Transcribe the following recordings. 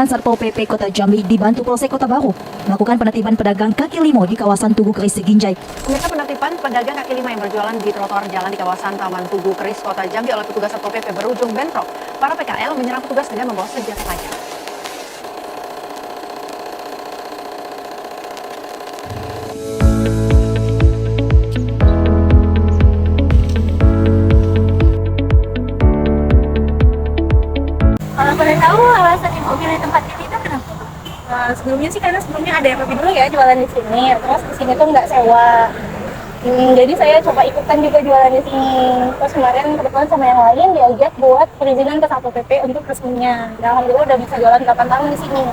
Pasukan Satpol PP Kota Jambi dibantu Polsek Kota Baru melakukan penertiban pedagang kaki lima di kawasan Tugu Keris Ginjai. Pemirsa, penertiban pedagang kaki lima yang berjualan di trotoar jalan di kawasan Taman Tugu Keris Kota Jambi oleh petugas Satpol PP berujung bentrok. Para PKL menyerang petugas dengan membawa senjata tajam. Kalau boleh tahu alasan ibu pilih tempat ini itu kenapa? Sebelumnya sih karena sebelumnya ada yang lebih dulu ya jualan di sini, terus di sini tuh nggak sewa. Jadi saya coba ikutan juga jualan di sini. Terus kemarin kebetulan sama yang lain diajak buat perizinan ke Satpol PP untuk resminya. Dan alhamdulillah udah bisa jualan 8 tahun di sini.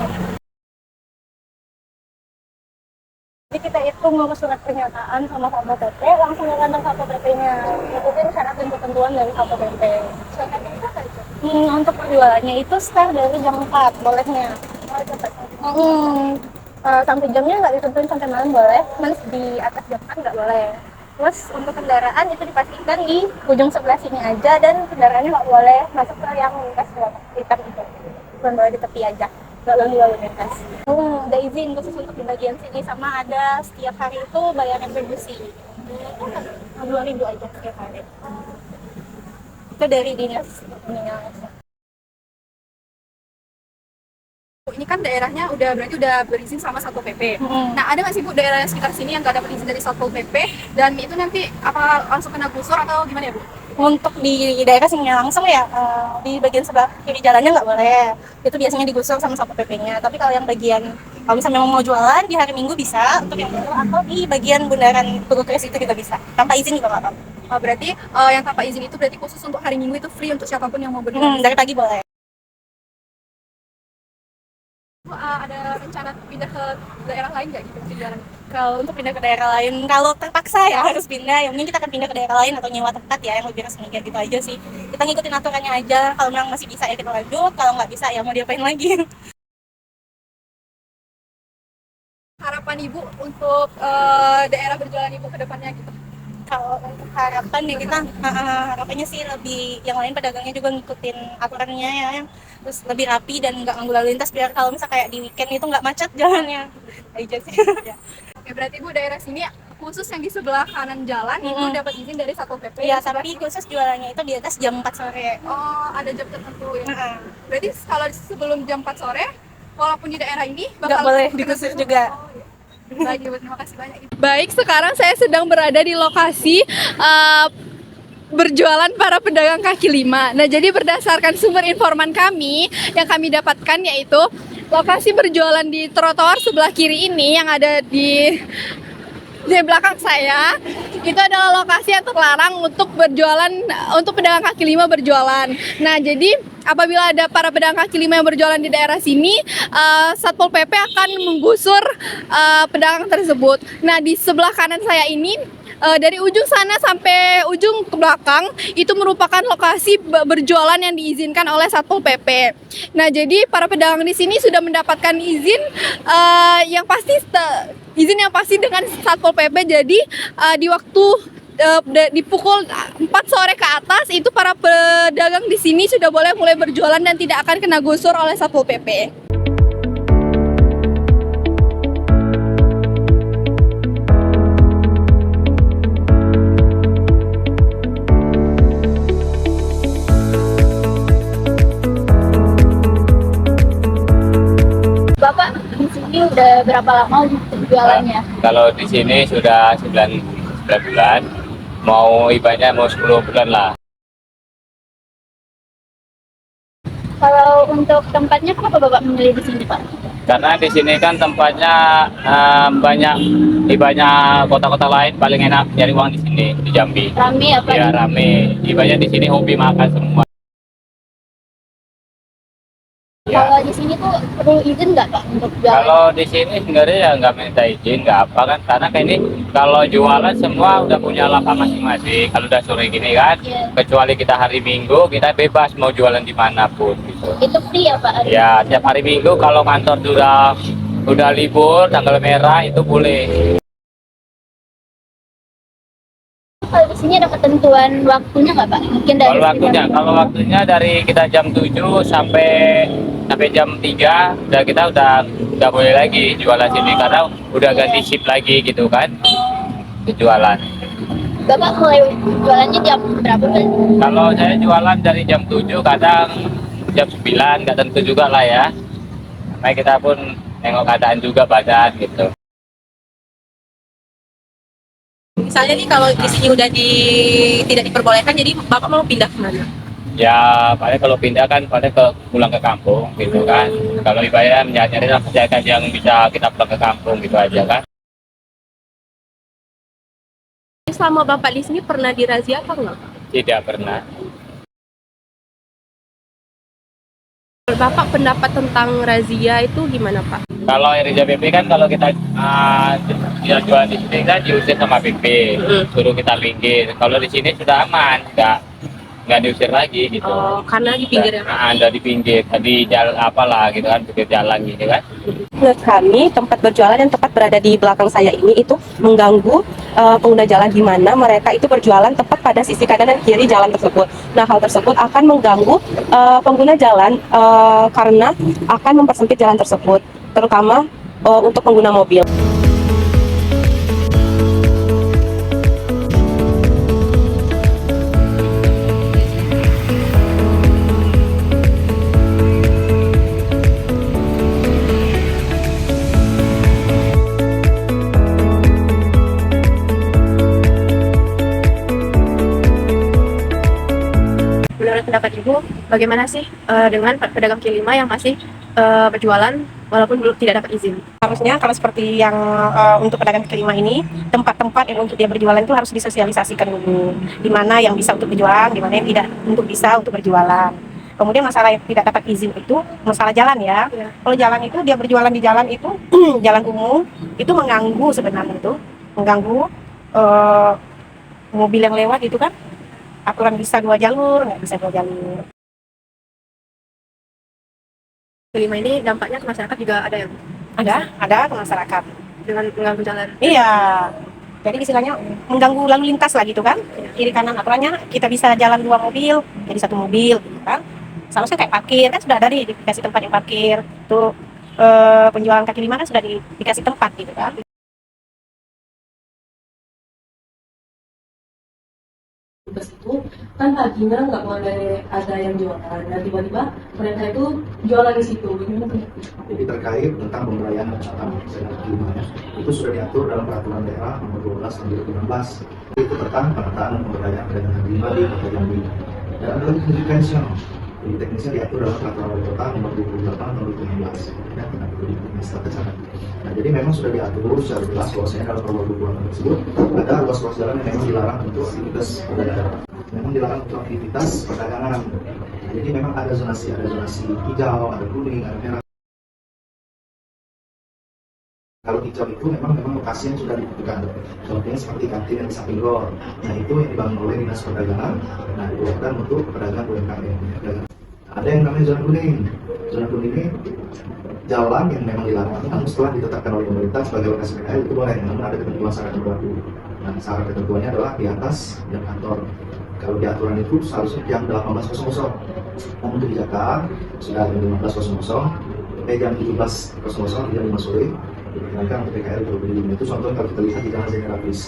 Jadi kita itu ngurus surat pernyataan sama Satpol PP, langsung ke kantor Satpol PP-nya. Ikutin syarat dan ketentuan dari Satpol PP. Syaratnya apa aja? Untuk perjualannya itu start dari jam 4 bolehnya. Sampai jamnya nggak ditentuin sampai malam boleh, mas di atas jam 4 nggak boleh. Terus untuk kendaraan itu dipastikan di ujung sebelah sini aja, dan kendaraannya nggak boleh masuk ke yang lintas sekitar itu. Cuma boleh di tepi aja, nggak lalu lintas. Ada izin khusus untuk di bagian sini, sama ada setiap hari itu bayar retribusi. 2.000 aja setiap hari. Itu dari dinas. Ini kan daerahnya berarti udah berizin sama Satpol PP. Nah, ada nggak sih Bu daerah sekitar sini yang nggak dapat izin dari Satpol PP, dan itu nanti apa langsung kena gusur atau gimana ya Bu? Untuk di daerah sini langsung ya, di bagian sebelah kiri jalannya nggak boleh. Itu biasanya digusur sama Satpol PP-nya. Tapi kalau yang bagian, kalau misalnya memang mau jualan di hari Minggu bisa, untuk yang itu, atau di bagian bundaran Tugu Keris itu juga bisa. Tanpa izin juga nggak apa-apa. Berarti yang tanpa izin itu berarti khusus untuk hari Minggu, itu free untuk siapapun yang mau berjualan. Dari pagi boleh. Bu, ada rencana pindah ke daerah lain nggak gitu jualan? Kalau untuk pindah ke daerah lain, kalau terpaksa ya harus pindah, ya mungkin kita akan pindah ke daerah lain atau nyewa tempat ya yang lebih resmi, kayak gitu aja sih. Kita ngikutin aturannya aja, kalau memang masih bisa ya kita lanjut, kalau nggak bisa ya mau diapain lagi. Harapan Ibu untuk daerah berjualan Ibu ke depannya gitu? Kalau untuk harapan ya kita harapannya sih lebih yang lain pedagangnya juga ngikutin aturannya ya, terus lebih rapi dan nggak ganggu lalu lintas, biar kalau misalnya kayak di weekend itu nggak macet jalannya aja sih. Oke, berarti Bu daerah sini khusus yang di sebelah kanan jalan itu dapat izin dari Satpol PP. Iya, tapi khusus jualannya itu di atas jam 4 sore. Oh, ada jam tertentu ya. Berarti kalau sebelum jam 4 sore, walaupun di daerah ini nggak boleh digusur juga. Oh, iya. Baik, Ibu, terima kasih banyak. Baik, sekarang saya sedang berada di lokasi berjualan para pedagang kaki lima. Nah, jadi berdasarkan sumber informan kami yang kami dapatkan, yaitu lokasi berjualan di trotoar sebelah kiri ini yang ada di belakang saya, itu adalah lokasi yang terlarang untuk berjualan, untuk pedagang kaki lima berjualan. Nah, jadi apabila ada para pedagang kaki lima yang berjualan di daerah sini, Satpol PP akan menggusur pedagang tersebut. Nah, di sebelah kanan saya ini, dari ujung sana sampai ujung ke belakang itu merupakan lokasi berjualan yang diizinkan oleh Satpol PP. Nah, jadi para pedagang di sini sudah mendapatkan izin yang pasti dengan Satpol PP. Jadi di waktu di pukul 4 sore ke atas itu para pedagang di sini sudah boleh mulai berjualan dan tidak akan kena gusur oleh Satpol PP. Bapak di sini udah berapa lama jualannya? Kalau di sini sudah 9 bulan, mau ibaratnya mau 10 bulan lah. Kalau untuk tempatnya, kenapa Bapak memilih di sini, Pak? Karena di sini kan tempatnya di banyak kota-kota lain paling enak nyari uang di sini di Jambi. Rame apa? Ya rame. Ibaratnya di sini hobi makan semua. Ya. Kalau di sini tuh perlu izin nggak Pak untuk jualan? Kalau di sini sebenarnya ya nggak minta izin, nggak apa kan, karena kayak ini kalau jualan semua udah punya lapak masing-masing. Kalau udah sore gini kan, kecuali kita hari Minggu kita bebas mau jualan dimanapun gitu. Itu free ya Pak? Ya tiap hari Minggu kalau kantor udah libur tanggal merah itu boleh. kalau di sini ada ketentuan waktunya nggak Pak? Mungkin dari Kalau waktunya dari kita jam 7 sampai jam 3 kita udah nggak boleh lagi jualan sini karena udah ganti shift lagi gitu kan jualan. Bapak mulai jualannya jam berapa Pak? Kalau saya jualan dari jam 7 kadang jam 9 nggak tentu juga lah ya. Karena kita pun nengok keadaan juga badan gitu. Misalnya nih kalau di sini udah tidak diperbolehkan, jadi Bapak mau pindah kemana? Ya paling kalau pindah kan paling pulang ke kampung gitu kan. Kalau ibaratnya nyari kerjaan yang bisa kita pulang ke kampung gitu aja kan. Selama Bapak di sini pernah dirazia apa enggak? Tidak pernah. Bapak pendapat tentang razia itu gimana Pak? Kalau Rija PP kan kalau kita jualan di sini kan diusir sama PP, suruh kita pinggir. Kalau di sini sudah aman, nggak diusir lagi gitu. Oh, karena di pinggir ya Pak? Ada di pinggir, di jalan apalah gitu kan, pinggir jalan gitu kan. Menurut kami tempat berjualan yang tepat berada di belakang saya ini itu mengganggu pengguna jalan di mana mereka itu berjualan tepat pada sisi kanan dan kiri jalan tersebut. Nah, hal tersebut akan mengganggu pengguna jalan karena akan mempersempit jalan tersebut, terutama untuk pengguna mobil. Menurut pendapat Ibu, bagaimana sih dengan pedagang kaki lima yang masih berjualan walaupun belum tidak dapat izin? Harusnya kalau seperti yang untuk pedagang kaki lima ini, tempat-tempat yang untuk dia berjualan itu harus disosialisasikan dulu. Di mana yang bisa untuk berjualan, di mana yang tidak bisa untuk berjualan. Kemudian masalah yang tidak dapat izin itu masalah jalan ya. Kalau jalan itu dia berjualan di jalan itu jalan umum itu mengganggu sebenarnya itu mengganggu mobil yang lewat itu kan. Aturan bisa 2 jalur, nggak bisa 2 jalur. Kaki lima ini dampaknya ke masyarakat juga ada yang Ada ke masyarakat. dengan mengganggu jalan. Iya. Jadi istilahnya mengganggu lalu lintas lah gitu kan. Kiri kanan aturannya kita bisa jalan 2 mobil, jadi 1 mobil gitu kan. Seharusnya kayak parkir kan sudah ada dikasih tempat yang parkir. Tuh penjualan kaki lima kan sudah dikasih tempat gitu kan. Itu kan paginya nggak boleh ada yang jualan, dan tiba-tiba mereka itu jualan di situ. Gimana tuh? Jadi terkait tentang pemberlayan tentang kaki lima itu sudah diatur dalam peraturan daerah nomor 12 tahun 2016 itu tentang penataan pemberlayan pedagang kaki lima di Kota Jambi dan ada lagi konvensional. Jadi teknisnya diatur dalam peraturan wali kota nomor 28 tahun 2016 ya, tentang kredit kesehatan. Nah, jadi memang sudah diatur secara jelas bahwasanya dalam peraturan tersebut ada ruas-ruas jalan yang memang dilarang untuk aktivitas perdagangan. Memang dilarang untuk aktivitas perdagangan. Nah, jadi memang ada zonasi hijau, ada kuning, ada merah. Kalau hijau itu memang lokasi yang sudah ditentukan. Contohnya seperti kantin yang di samping gor. Nah, itu yang dibangun oleh Dinas Perdagangan. Nah, dibuatkan untuk pedagang UMKM. Ada yang namanya zona kuning. Zona kuning ini jalan yang memang dilarang, namun setelah ditetapkan oleh pemerintah sebagai lokasi PKL itu boleh, namun ada ketentuan syarat yang berlaku. Nah, syarat ketentuannya adalah di atas jam kantor. Kalau di aturan itu seharusnya jam 18.00. Namun untuk di Jakarta sudah jam 15.00 sampai jam 17.00 di jam 5 sore. Diperkenalkan untuk PKL itu contohnya kalau kita lihat di Jalan Generapis.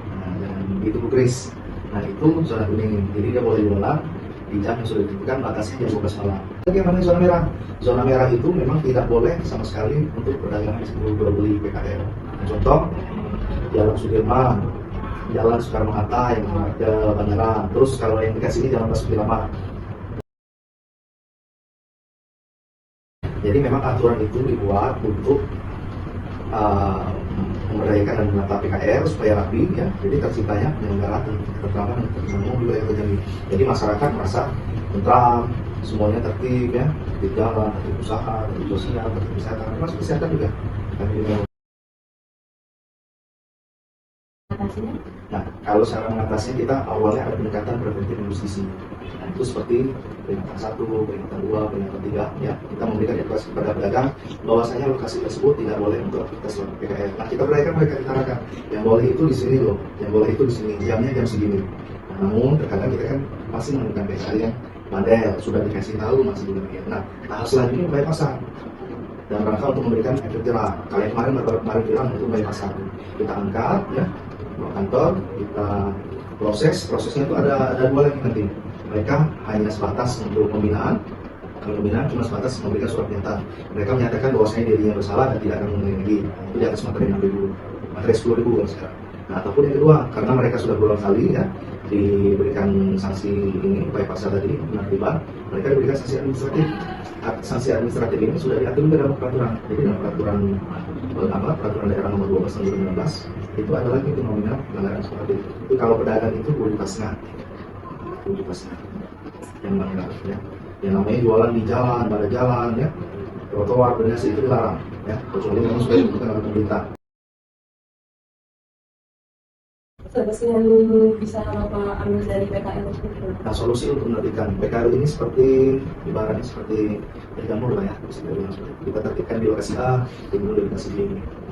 Nah, dan itu Bukris. Nah, itu zona kuning. Jadi dia boleh jualan di jam yang sudah ditentukan, batasnya jam 12 malam. Bagaimana zona merah? Zona merah itu memang tidak boleh sama sekali untuk perdagangan di jual beli PKL. Contoh, Jalan Sudirman, Jalan Soekarno-Hatta yang ke bandara. Terus kalau yang dekat sini Jalan Basuki Rahmat. Jadi memang aturan itu dibuat untuk memberdayakan dan menata PKR supaya rapi ya. Jadi terciptanya penyelenggaraan terutama umum juga yang terjadi. Jadi masyarakat merasa tentram, semuanya tertib ya, di jalan, tertib usaha, tertib sosial, tertib kesehatan, termasuk kesehatan juga. Kami juga Nah, kalau cara mengatasinya kita awalnya ada pendekatan preventif dan justisi. Nah, itu seperti peringatan 1, peringatan 2, peringatan 3, ya kita memberikan edukasi kepada pedagang bahwasanya lokasi tersebut tidak boleh untuk aktivitas PKL. Nah, kita berikan mereka ditarakan, yang boleh itu di sini loh, yang boleh itu di sini, jamnya jam segini. Nah, namun terkadang kita kan masih menemukan PKL yang bandel, sudah dikasih tahu masih belum ya. Nah, tahap selanjutnya upaya pasar dan rangka untuk memberikan efek jerah. Kalian kemarin bilang itu upaya pasar. Kita angkat ya, bawa kantor, kita prosesnya itu ada 2 lagi nanti. Mereka hanya sebatas untuk pembinaan, kalau pembinaan cuma sebatas memberikan surat pernyataan. Mereka menyatakan bahwasanya dirinya bersalah dan tidak akan mengulangi lagi. Itu di atas materi 6.000, materi 10.000 kalau sekarang. Nah, ataupun yang kedua, karena mereka sudah berulang kali ya diberikan sanksi ini, upaya paksa tadi, penertiban, mereka diberikan sanksi administratif. Sanksi administratif ini sudah diatur dalam peraturan. Jadi dalam peraturan peraturan daerah nomor 12 tahun 2019 itu ada lagi itu nominal pelanggaran seperti itu. Kalau pedagang itu wajib pasna yang melanggar ya. Yang namanya jualan di jalan, pada jalan ya, trotoar, donasi itu dilarang ya, kecuali memang sudah ditentukan oleh pemerintah. Solusi yang bisa Bapak ambil dari PKL itu? Nah, solusi untuk menertibkan PKL ini seperti ibaratnya seperti jamur lah ya, bisa dibilang seperti itu. Kita tertibkan di lokasi A, timbul di lokasi B.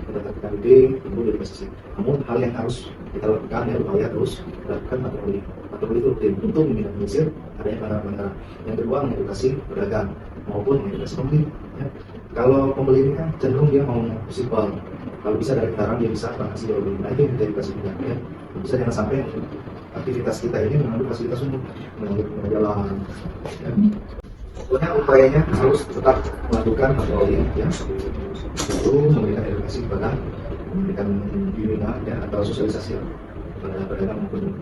Kita tertibkan di B, timbul di lokasi C. Namun hal yang harus kita lakukan ya upaya terus lakukan patroli itu rutin untuk meminimalisir adanya pelanggaran. Yang kedua mengedukasi pedagang maupun mengedukasi pembeli. Ya. Kalau pembeli ini kan cenderung dia mau simpel. Kalau bisa dari kendaraan dia bisa transaksi jual beli. Nah itu yang kita edukasi juga ya. Bisa jangan sampai aktivitas kita ini mengandung fasilitas umum, mengandung jalan. Ya. Pokoknya upayanya harus tetap melakukan patroli ya. Lalu memberikan edukasi kepada memberikan bimbingan ya, atau sosialisasi kepada pedagang maupun